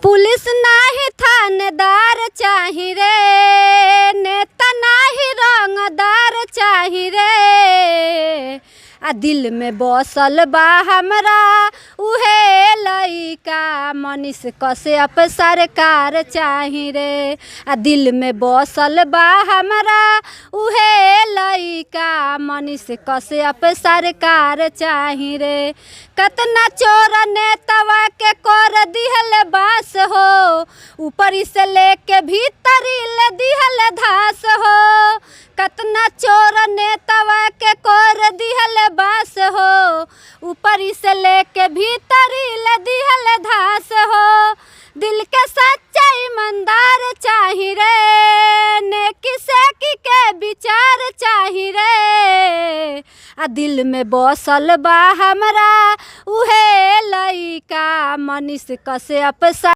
Police नाही थानेदार चाही रे, नेता नाही रंगदार चाही रे। आ दिल में बसल बा हमरा उहे लइका, मनीष कश्यप सरकार चाही रे। आ दिल में बसल बा हमरा उहे लइका, मनीष कश्यप सरकार चाही रे। कतना चोर नेतवा के कर दिहल बास हो, ऊपरी से लेके भीतरी ले दिहल धास हो। कतना चोर नेतवा के कर दिहल बास हो, ऊपरी से लेके भीतरी ले दिहल धास हो। दिल के सच्चा ईमानदार चाही रे, नेकी सेकी के विचार चाही रे। आ दिल में बसल बा हमरा उहे लइका, मनीष कश्यप